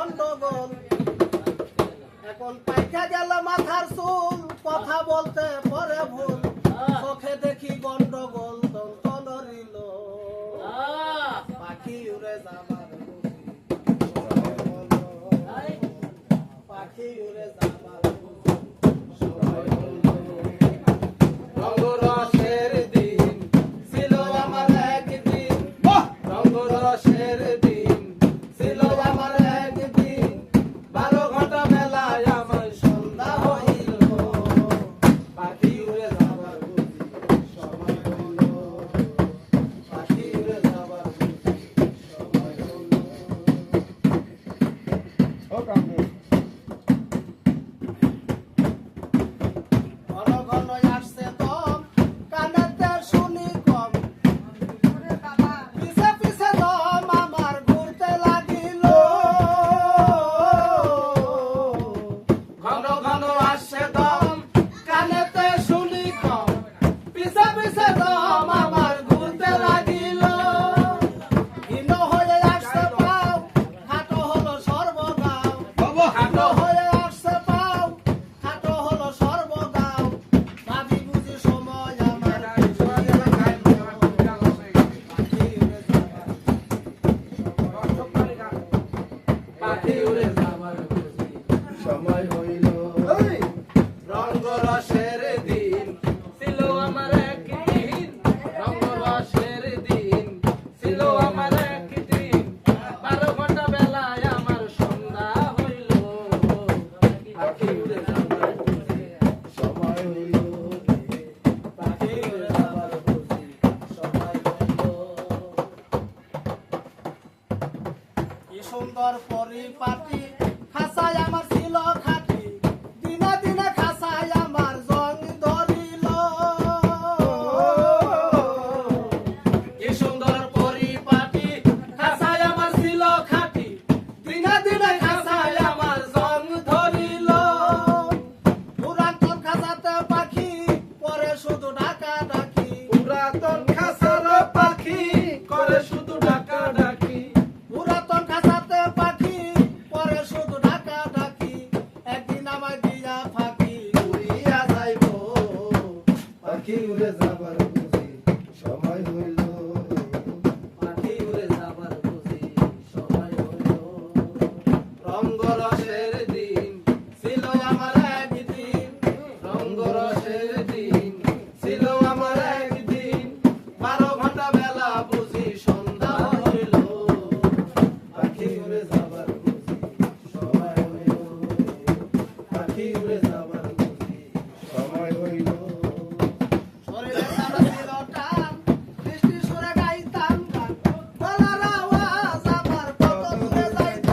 গন্ডগোল এখন পাইকা গেল মাথার চুল কথা বলতে পরে ভুল চোখে দেখি গন্ডগোল দন্ত নড়িল পাখি উড়ে যাবার পাখি উড়ে যাবার রঙ্গরসের দিন ছিল আমার একদিন রঙ্গরসের দিন ছিল আমার একদিন 12 ঘন্টা বেলায় আমার সন্ধ্যা হইল পাখি উড়ে যাবার সময় হইল পাখি উড়ে যাবার সময় হইল ও কামে ঘন ঘন আসছে দম কানেতে শুনি কম পিছে পিছে দম আমার ঘুরতে লাগিল ঘন ঘন আসছে দম কানেতে শুনি কম পিছে পিছে দম আমার ঘুরতে লাগিল হীন হয়ে আসছে পাও খাটো হলো সর্বগাও খাটো হয়ে আসছে পাও খাটো হলো সর্বগাও ভাবি বুঝি সময় আমার পাখি উড়ে যাবার সময় হইল রঙ্গরসের দিন ছিল আমার একদিন রঙ্গরসের দিন ছিল আমার একদিন 12 ঘন্টা বেলায় আমার সন্ধ্যা হইল পাখি উড়ে যাবার সময় হইল পাখি উড়ে যাবার সময় হইল কি সুন্দর পরিপাটি খাসায় আমার ছিল খাটি দিনে দিনে খাসায় আমার জং ধরিল কি সুন্দর পরিপাটি খাসায় আমার ছিল খাটি দিনে দিনে খাসায় আমার জং ধরিল পুরাতন খাসাতে পাখি পরে শুধু ডাকা ডাকি পুরাতন খাসার পাখি করে শুধু ডাকা ডাকি পুরাতন খাসাতে পাখি পরে শুধু ডাকা ডাকি একদিন আমায় দিয়া ফাঁকি উড়িয়া যাইব পাখি উড়ে যাবার বুঝি সময় হইল পাখি উড়ে যাবার বুঝি সময় হইল রঙ্গরসের দিন ছিল আমার একদিন রঙ্গরসের দিন ছিল আমার একদিন 12 ঘন্টা বেলা বুঝি সন্ধ্যা হইল পাখি উড়ে যাবার বুঝি সময় হইল পাখি উড়ে যাবার বুঝি সময় হইল শরীরে সারা ছিল টান বৃষ্টি সুরে গাইতাম গান গলার আওয়াজ আমার কত দূরে যাইত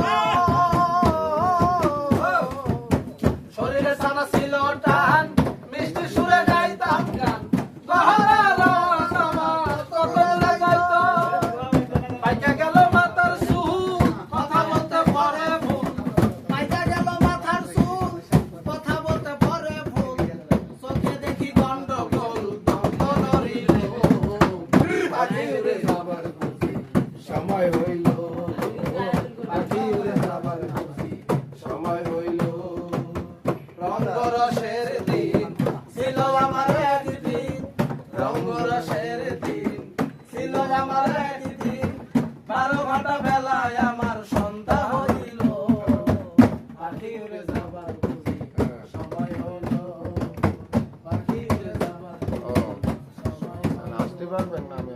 শরীরে সারা ছিল টান মিষ্টি সুরে গাইতাম গান গলার আওয়াজ আমার কত দূরে যাইত পাইকা গেল মাথার চুল কথা বলতে পরে ভুল পাইকা গেল মাথার চুল কথা বলতে পরে ভুল চোখে দেখি গন্ডগোল দন্ত নড়িল পাখি উড়ে যাবার বুঝি সময় হইল পাখি উড়ে যাবার বুঝি সময় হইল রঙ্গরসের দিন ছিল আমার একদিন রঙ্গরসের দিন ছিল আমার একদিন 12 ঘন্টা বেলায় আমার সন্ধ্যা হইল পাখি উড়ে যাবার বুঝি সময় হইল পাখি উড়ে যাবার সময় হইল আসতে পারবেন না আমি